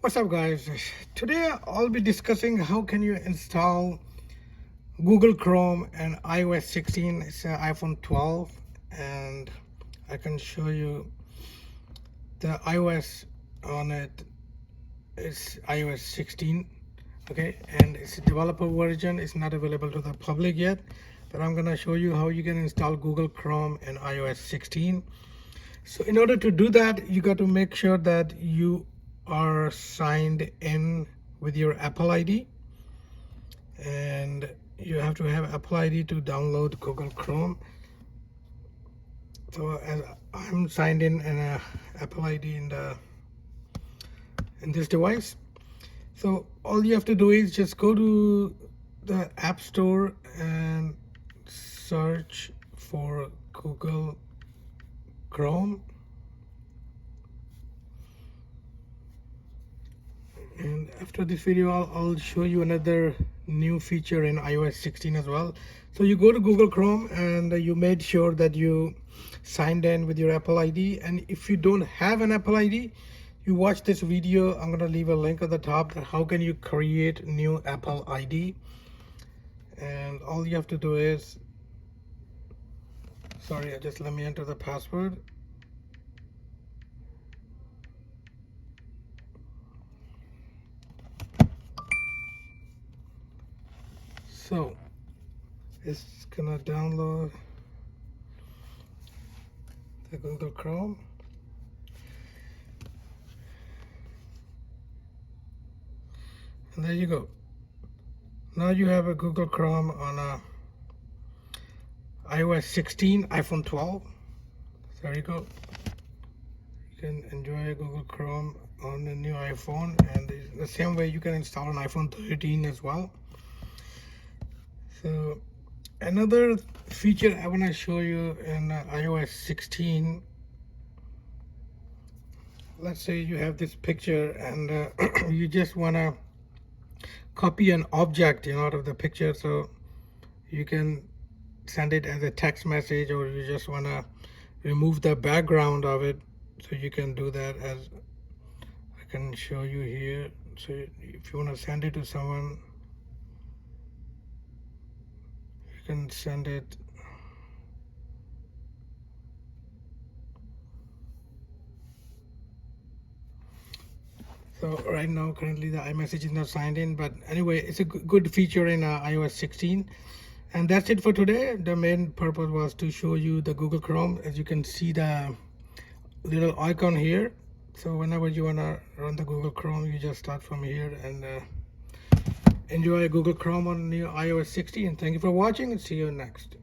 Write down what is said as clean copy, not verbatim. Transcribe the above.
What's up, guys? Today I'll be discussing how can you install Google Chrome and iOS 16. It's an iPhone 12, and I can show you the iOS on it. It's iOS 16, okay, and it's a developer version. It's not available to the public yet, but I'm gonna show you how you can install Google Chrome and iOS 16. So in order to do that, you got to make sure that you are signed in with your Apple ID, and you have to have Apple ID to download Google Chrome. So as I'm signed in an Apple ID in this device, so all you have to do is just go to the App Store and search for Google Chrome. And after this video, I'll show you another new feature in iOS 16 as well. So you go to Google Chrome and you made sure that you signed in with your Apple ID. And if you don't have an Apple ID, you watch this video. I'm gonna leave a link at the top that how can you create new Apple ID. And all you have to do is, just let me enter the password. So it's gonna download the Google Chrome. And there you go. Now you have a Google Chrome on a iOS 16, iPhone 12. There you go. You can enjoy Google Chrome on the new iPhone, and the same way you can install an iPhone 13 as well. So another feature I want to show you in iOS 16. Let's say you have this picture and you just want to copy an object out of the picture, so you can send it as a text message, or you just want to remove the background of it, so you can do that. As I can show you here. So if you want to send it to someone, can send it. So right now currently the iMessage is not signed in, but anyway, it's a good feature in iOS 16. And that's it for today. The main purpose was to show you the Google Chrome. As you can see the little icon here, so whenever you want to run the Google Chrome, you just start from here and enjoy Google Chrome on new iOS 16. Thank you for watching, and see you next.